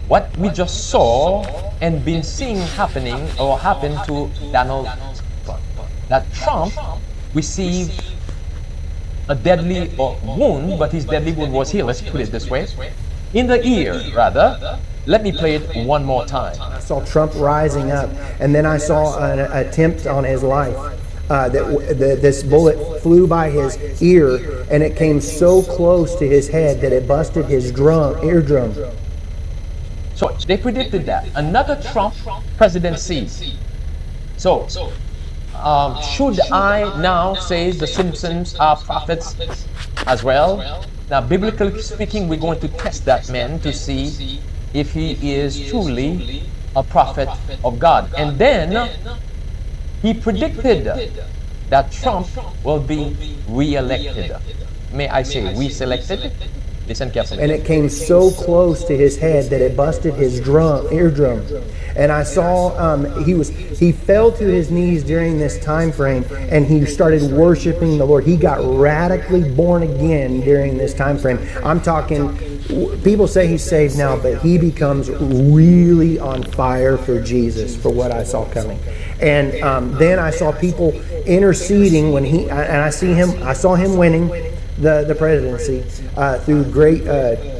what we just saw and been seeing happening or happened to Donald Trump. That Trump received a deadly wound, but his deadly wound was healed, let's put it this way, in the ear, rather. Let me play it one more time. I saw Trump rising up, and then I saw an attempt on his life. This bullet flew by his ear, and it came so close to his head that it busted his eardrum. So they predicted that. Another Trump presidency. So, should I now say the Simpsons are prophets as well? Now, biblically speaking, we're going to test that man to see if he is truly a prophet of God. And then he predicted that Trump will be re-elected. May I say re-selected? Listen carefully. And it came so close to his head that it busted his eardrum. And I saw he fell to his knees during this time frame, and he started worshiping the Lord. He got radically born again during this time frame. I'm talking, people say he's saved now, but he becomes really on fire for Jesus, for what I saw coming. And then I saw people interceding when I saw him winning the presidency through great.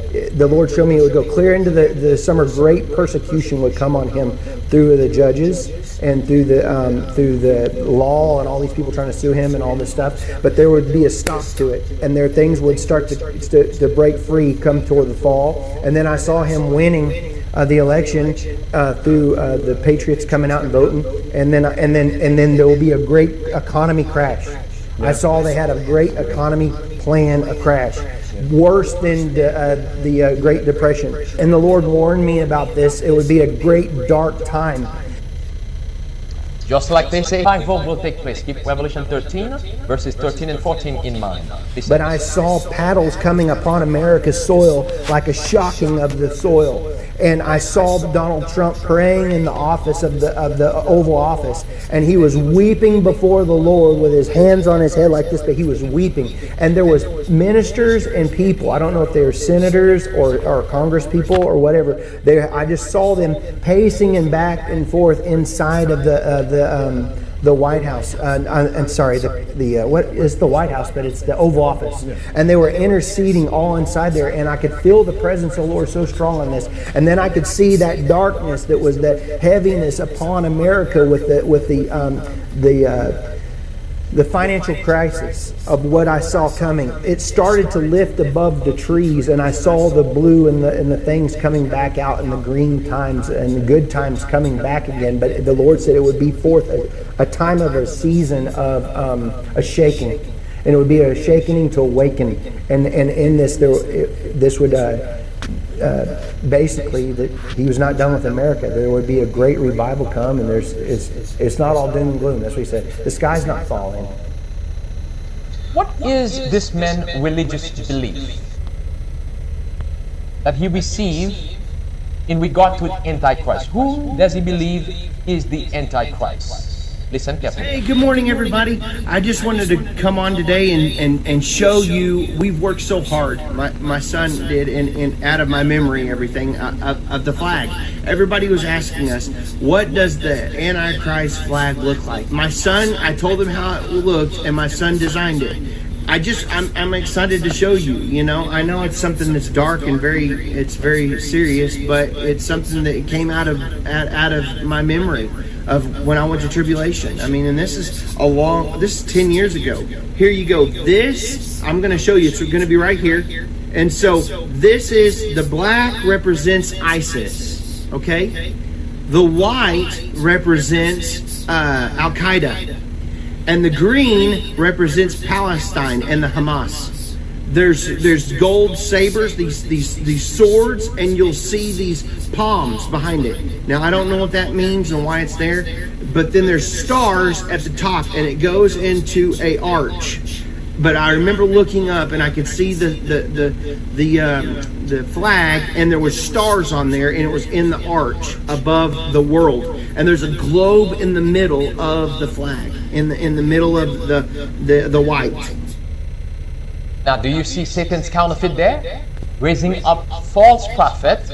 The Lord showed me it would go clear into the summer. Great persecution would come on him through the judges and through the law and all these people trying to sue him and all this stuff. But there would be a stop to it, and things would start to break free come toward the fall. And then I saw him winning the election through the Patriots coming out and voting, and then there will be a great economy crash. I saw they had a great economy plan, a crash, worse than the Great Depression. And the Lord warned me about this. It would be a great dark time. Just like they say, revival will take place. Keep Revelation 13, verses 13 and 14 in mind. But I saw paddles coming upon America's soil like a shocking of the soil. And I saw Donald Trump praying in the office of the Oval Office, and he was weeping before the Lord with his hands on his head like this, but he was weeping. And there was ministers and people, I don't know if they were senators or Congress people or whatever, I just saw them pacing and back and forth inside of the White House. I'm sorry, what is the White House, but it's the Oval Office. And they were interceding all inside there, and I could feel the presence of the Lord so strong on this. And then I could see that darkness, that was that heaviness upon America with the financial crisis of what I saw coming. It started to lift above the trees, and I saw the blue and the things coming back out, and the green times and the good times coming back again. But the Lord said it would be forth a time of a season of a shaking, and it would be a shaking to awaken. And in this, this would basically, that he was not done with America. There would be a great revival come, and it's not all doom and gloom. That's what he said. The sky's not falling. What is this man's religious belief that he received in regard to Antichrist? Who does he believe is the Antichrist? Listen carefully. Hey, good morning, everybody. I just wanted to come on today and show you, we've worked so hard. My son did, and out of my memory, everything, of the flag. Everybody was asking us, what does the Antichrist flag look like? My son, I told him how it looked, and my son designed it. I'm excited to show you. You know, I know it's something that's dark and it's very serious, but it's something that came out of my memory of when I went to tribulation. I mean, and this is 10 years ago. Here you go. This, I'm going to show you. It's going to be right here. And so this is, the black represents ISIS. Okay? The white represents Al-Qaeda. And the green represents Palestine and the Hamas. There's gold sabers, these swords, and you'll see these palms behind it. Now, I don't know what that means and why it's there, but then there's stars at the top, and it goes into a arch. But I remember looking up, and I could see the flag, and there was stars on there, and it was in the arch above the world. And there's a globe in the middle of the flag, in the middle of the white. Now, do you see Satan's counterfeit there? Raising up false prophets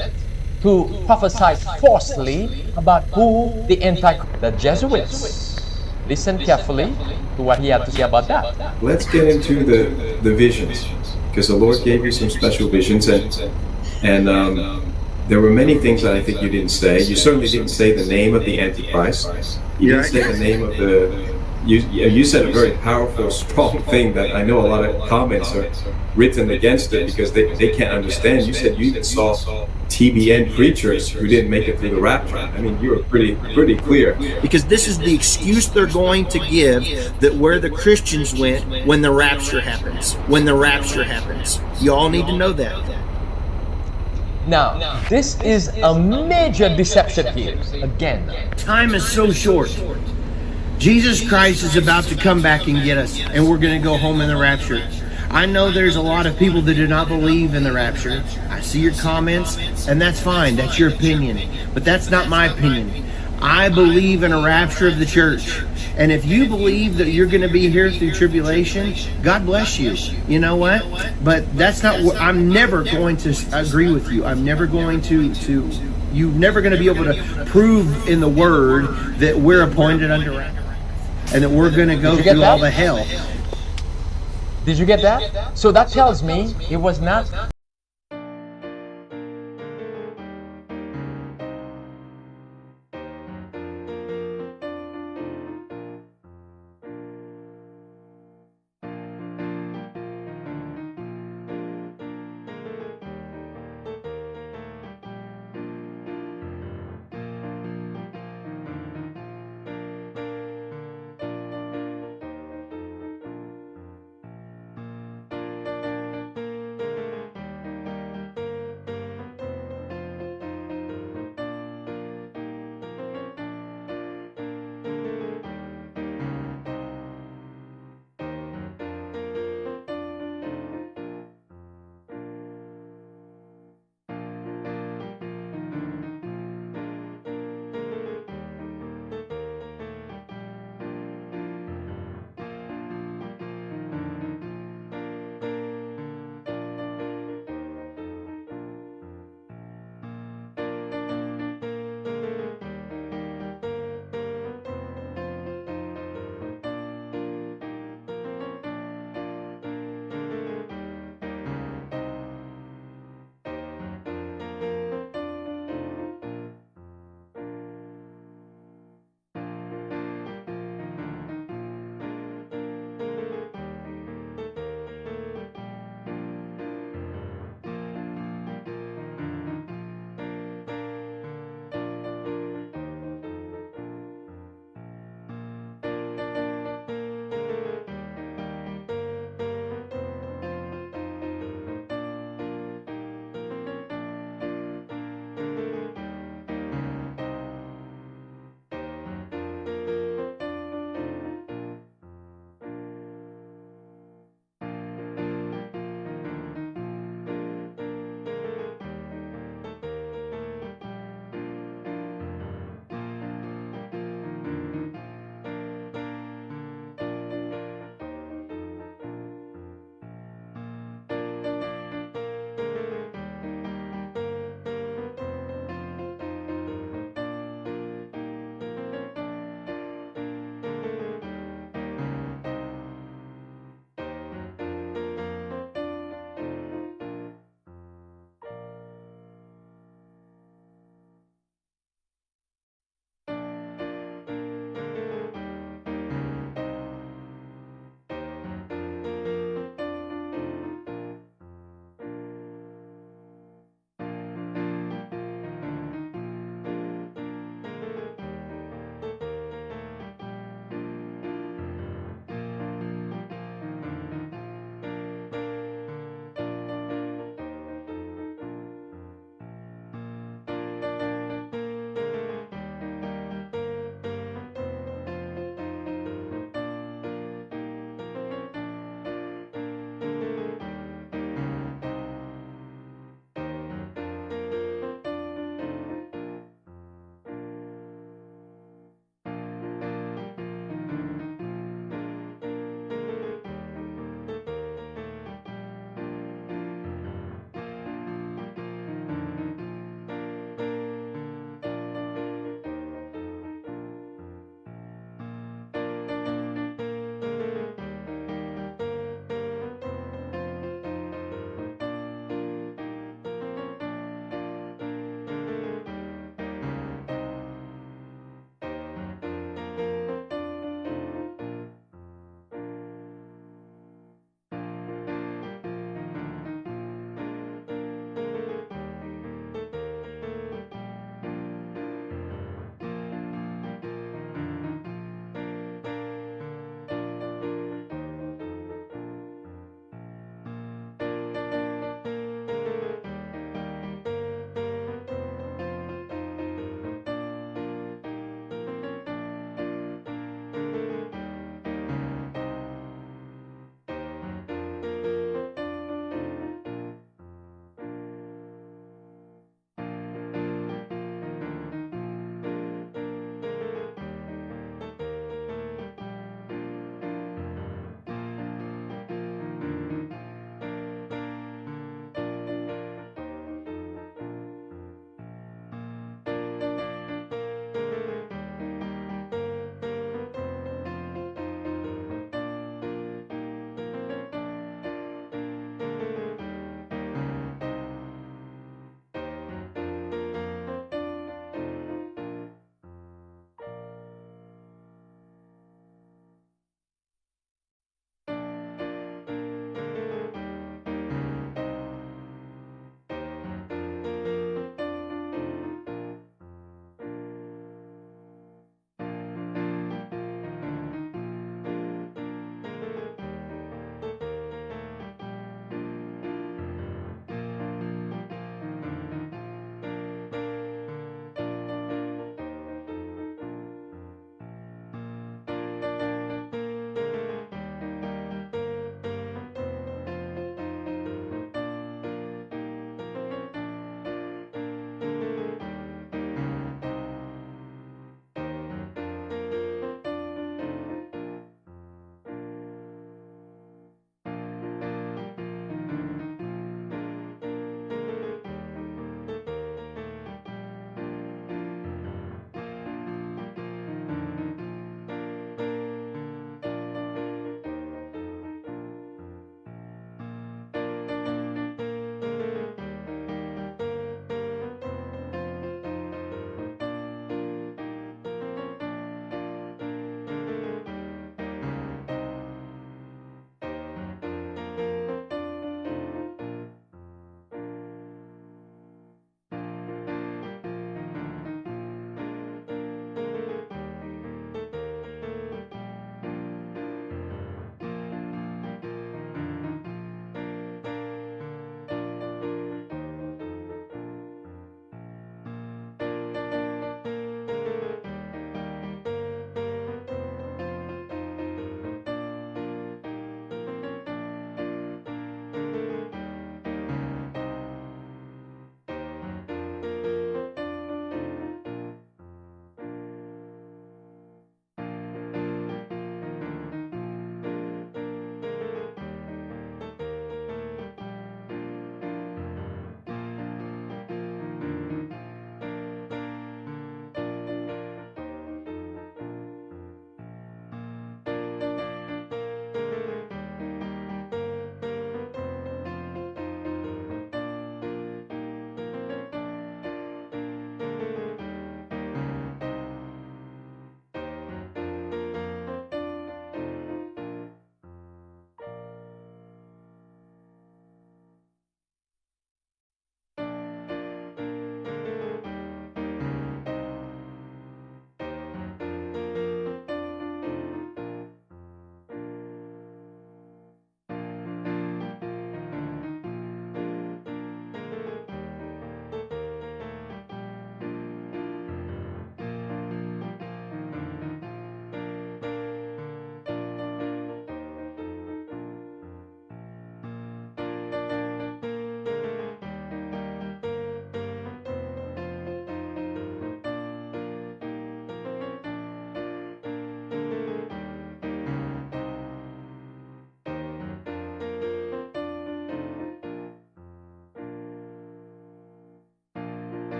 to prophesy falsely about who the Antichrist, the Jesuits. Listen carefully to what he had to say about that. Let's get into the visions, because the Lord gave you some special visions, and there were many things that I think you didn't say. You certainly didn't say the name of the Antichrist. You didn't say the name of the. You said a very powerful, strong thing that I know a lot of comments are written against it because they can't understand. You said you even saw TBN preachers who didn't make it through the rapture. I mean, you were pretty clear. Because this is the excuse they're going to give, that where the Christians went when the rapture happens. When the rapture happens. You all need to know that. Now, this is a major deception here. Again, Time is so short. Jesus Christ is about to come back and get us, and we're going to go home in the rapture. I know there's a lot of people that do not believe in the rapture. I see your comments, and that's fine. That's your opinion. But that's not my opinion. I believe in a rapture of the church. And if you believe that you're going to be here through tribulation, God bless you. You know what? But that's not what I'm never going to agree with you. I'm never going to you're never going to be able to prove in the Word that we're appointed under wrath and that we're going to go through all the hell. did you get that? So that tells me it was not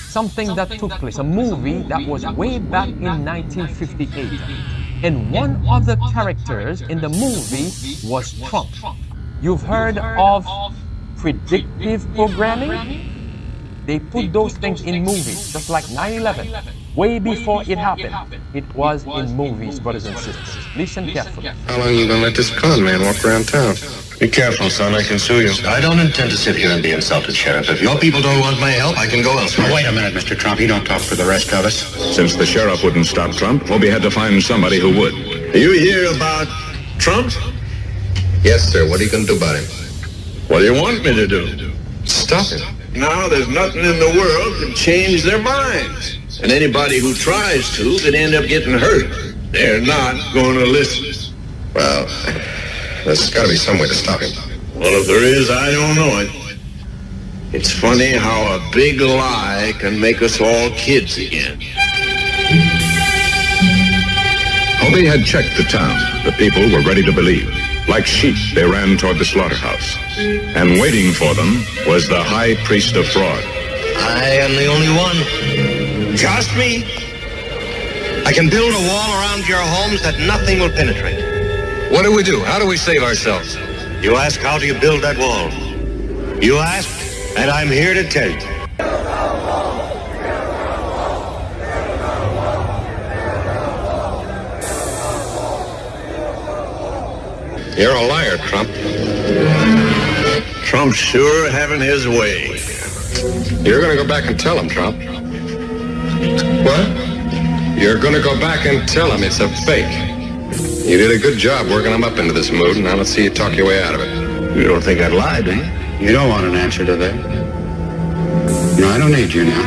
something that took place, a movie that was way back in 1958. And one of the characters in the movie was Trump. You've heard of predictive programming? They put those things in movies, just like 9/11. Way before it happened, it was in movies, brothers and sisters. Listen carefully. How long are you going to let this con man walk around town? Be careful, son. I can sue you. I don't intend to sit here and be insulted, Sheriff. If your people don't want my help, I can go elsewhere. Now, wait a minute, Mr. Trump. You don't talk for the rest of us. Since the sheriff wouldn't stop Trump, Hobie had to find somebody who would. You hear about Trump? Yes, sir. What are you going to do about him? What do you want me to do? Stop him. Now, there's nothing in the world can change their minds. And anybody who tries to could end up getting hurt. They're not going to listen. Well, there's got to be some way to stop him. Well, if there is, I don't know it. It's funny how a big lie can make us all kids again. Hobie had checked the town. The people were ready to believe. Like sheep, they ran toward the slaughterhouse. And waiting for them was the high priest of fraud. I am the only one. Just me. I can build a wall around your homes that nothing will penetrate. What do we do? How do we save ourselves? You ask, how do you build that wall? You ask, and I'm here to tell you. You're a liar, Trump. Trump's sure having his way. You're going to go back and tell him, Trump. What? You're going to go back and tell him it's a fake. You did a good job working him up into this mood, and now let's see you talk your way out of it. You don't think I'd lie, do you? You don't want an answer to that. No, I don't need you now.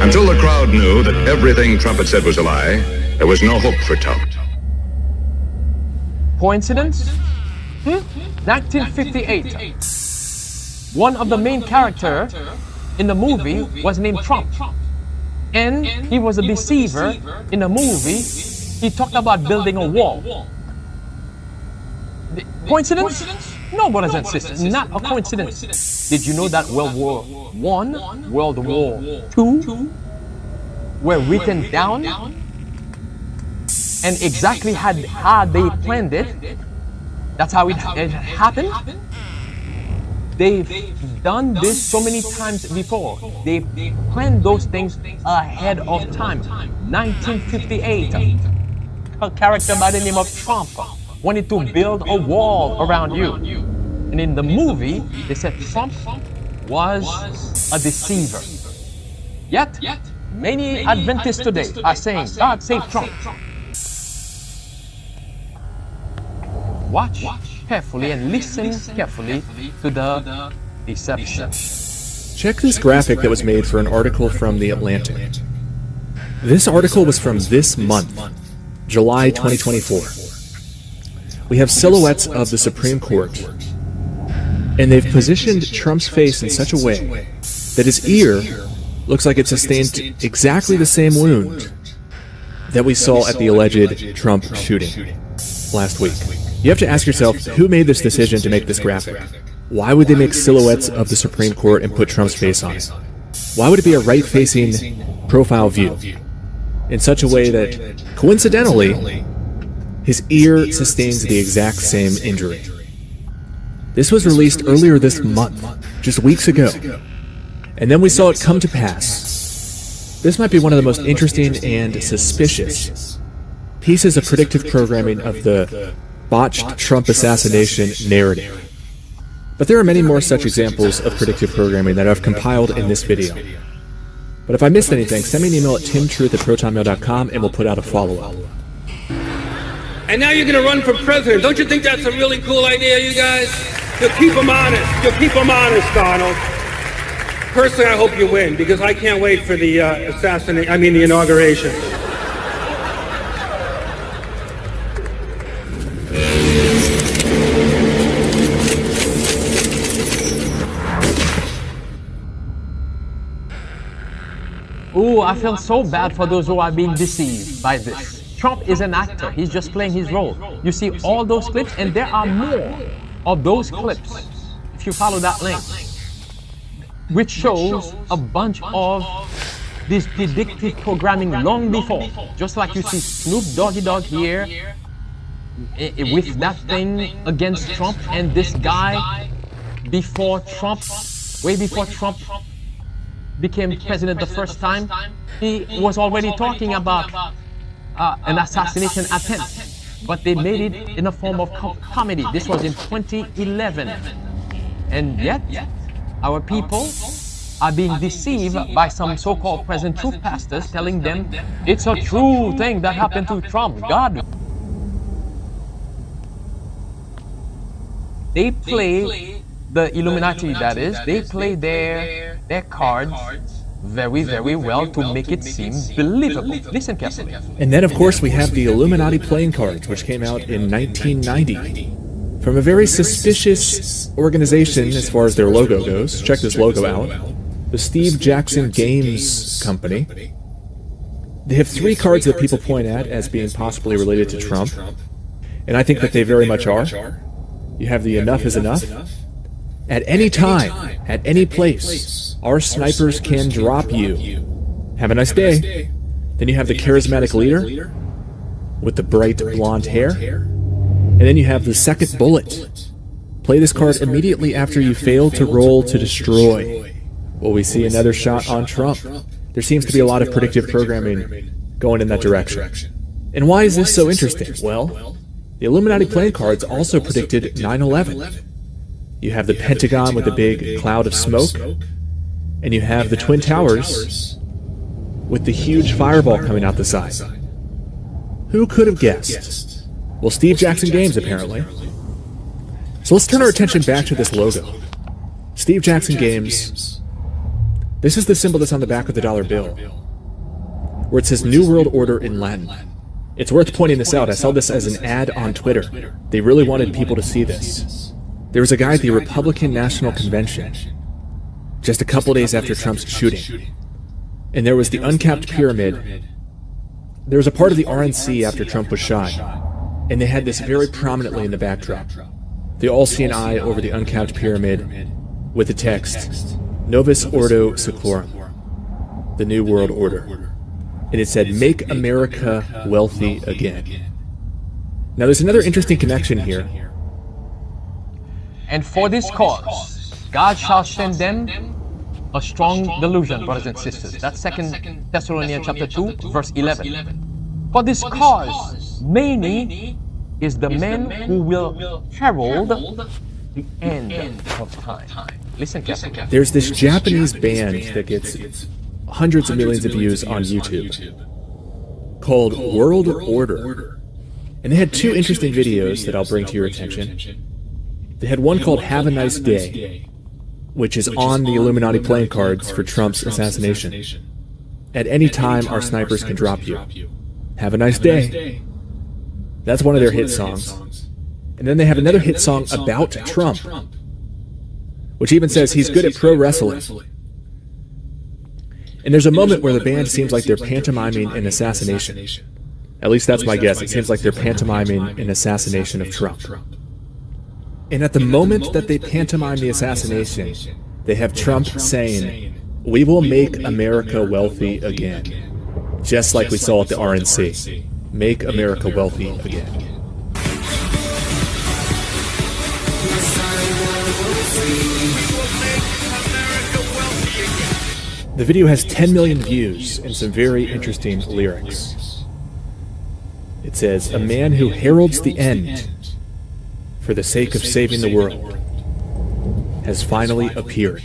Until the crowd knew that everything Trump had said was a lie, there was no hope for Trump. Coincidence? 1958. One of the main characters in the movie was named Trump. And he was a deceiver in the movie. He talked about building a wall. Coincidence? No, brothers and sisters, not a coincidence. Did you know that World War I, World War II were written down? And exactly how they planned it, that's how it happened. They've done this so many times before. They planned those things ahead of time. 1958, a character by the name of Trump wanted to build a wall around you. And in the movie, they said Trump was a deceiver. Yet, many Adventists today are saying, God save Trump. Watch carefully and listen carefully to the deception. Check this graphic that was made for an article from The Atlantic. This article was from this month, July 2024. We have silhouettes of the Supreme Court, and they've positioned Trump's face in such a way that his ear looks like it sustained exactly the same wound that we saw at the alleged Trump shooting last week. You have to ask yourself, who made this decision to make this graphic? Why would they make silhouettes of the Supreme Court and put Trump's face on it? Why would it be a right-facing profile view in such a way that, coincidentally, his ear sustains the exact same injury? This was released earlier this month, just weeks ago, and then we saw it come to pass. This might be one of the most interesting and suspicious pieces of predictive programming of the botched Trump assassination narrative. But there are many more such examples of predictive programming that I've compiled in this video. But if I missed anything, send me an email at timtruth@protonmail.com and we'll put out a follow-up. And now you're going to run for president. Don't you think that's a really cool idea, you guys? You'll keep them honest. You'll keep them honest, Donald. Personally, I hope you win, because I can't wait for the the inauguration. Ooh, I feel so bad for those who are being deceived by this. Trump is an actor. He's just playing his role. You see all those clips, and there are more of those clips if you follow that link, which shows a bunch of this predictive programming long before, just like you see Snoop Doggy Dogg here with that thing against Trump, and this guy before Trump, way before Trump became president the first time, he was already talking about an assassination attempt, but they made it in a form of comedy. This was in 2011, and yet our people are being deceived by some so-called present truth pastors telling them it's a true thing that happened to Trump. God. They play the Illuminati, that is, they play their cards very, very well to make it seem believable. Listen carefully. And then, of course, we have the Illuminati playing cards, which came out in 1990. From a very suspicious organization as far as their logo goes. Check this logo out. The Steve Jackson Games Company. They have 3 cards that people point at as being possibly related to Trump. And I think that they very much are. You have the enough is enough. At any time, at any place, our snipers can drop you. Have a nice day. Then you have the charismatic leader with the bright blonde hair. And then you have the second bullet. Play this card immediately after you fail to roll to destroy. Will we see another shot on Trump? There seems to be a lot of predictive programming going in that direction. And why is this so interesting? Well, the Illuminati playing cards also predicted 9/11. You have the Pentagon with a big cloud of smoke, and you have the Twin Towers with the huge fireball coming out the side. Who could have guessed? Well, Steve Jackson Games, apparently. So let's turn our attention back to this logo. Steve Jackson Games. This is the symbol that's on the back of the dollar bill, where it says New World Order in Latin. It's worth pointing this out. I saw this as an ad on Twitter. They really wanted people to see this. There was a guy at the Republican National Convention just a couple days after Trump's shooting, and there was the uncapped pyramid. There was a part of the RNC after Trump was shot, and they had this very prominently in the backdrop. The all-seeing eye over the uncapped pyramid with the text, Novus Ordo Seclorum, the New World Order. And it said, "Make America wealthy again." Now there's another interesting connection here. And for this cause, God shall send them a strong delusion, brothers and sisters. That's 2 Thessalonians chapter 2, verse 11. For this cause, many is the men who will herald the end of time. Listen carefully. There's this Japanese band that gets hundreds of millions of views on YouTube called World Order. And they had 2 interesting videos that I'll bring to your attention. They had one called Have a Nice Day, which is on the Illuminati playing cards for Trump's assassination. At any time, our snipers can drop you. Have a nice day. That's one of their hit songs. And then they have another hit song about Trump, which even says he's good at pro wrestling. And there's a moment where the band seems like they're pantomiming an assassination. At least that's my guess. It seems like they're pantomiming an assassination of Trump. And at the moment that they pantomime the assassination, they have Trump saying, "We will make America wealthy again." Just like we saw at the RNC. Make America wealthy again. The video has 10 million views and some very interesting lyrics. It says, "A man who heralds the end for the sake of saving the world has finally appeared."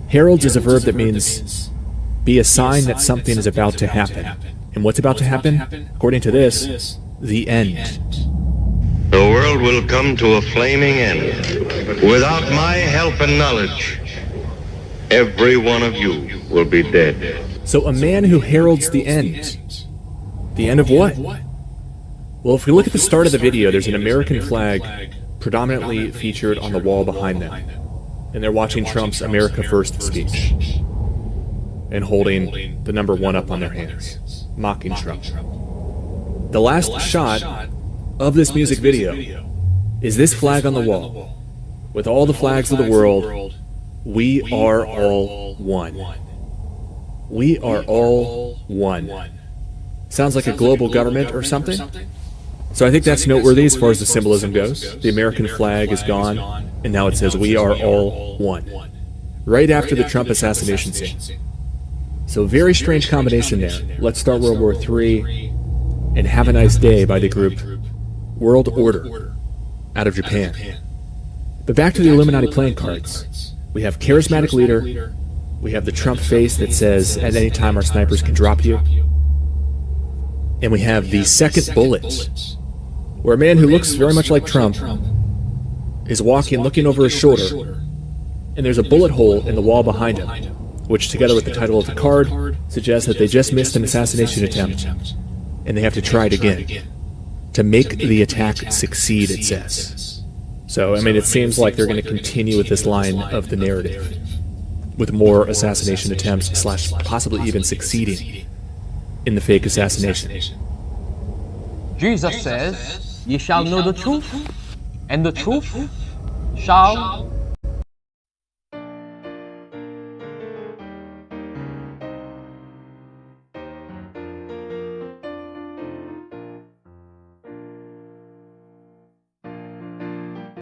Heralds is a verb that means be a sign that something is about to happen. And what's about to happen? According to this, the end. The world will come to a flaming end. Without my help and knowledge, every one of you will be dead. So a man who heralds the end. The end of what? Well, if we look at the start of the video, there's an American flag predominantly featured on the wall behind them. And they're watching Trump's America First speech and holding the number 1 up on their hands, mocking Trump. The last shot of this music video is this flag on the wall. with all the flags of the world, we are all one. We are all one. Sounds like a global government or something? So I think that's noteworthy as far as the symbolism goes. The American flag is gone, and now it says we are all one. Right after the Trump assassination scene. So very strange combination there. Let's Start World War III and Have a Nice Day by the group World Order out of Japan. But back to the Illuminati playing cards. We have charismatic leader. We have the Trump face that says, at any time our snipers can drop you. And we have the second bullet, where a man who looks very much like Trump is walking, looking over his shoulder, and there's a bullet hole in the wall behind him, which, together with the title of the card, suggests that they just missed an assassination attempt, and they have to try it again. To make the attack succeed, it says. So, I mean, it seems like they're going to continue with this line of the narrative, with more assassination attempts, / possibly even succeeding in the fake assassination. Jesus says, "Ye shall know the truth, and the truth shall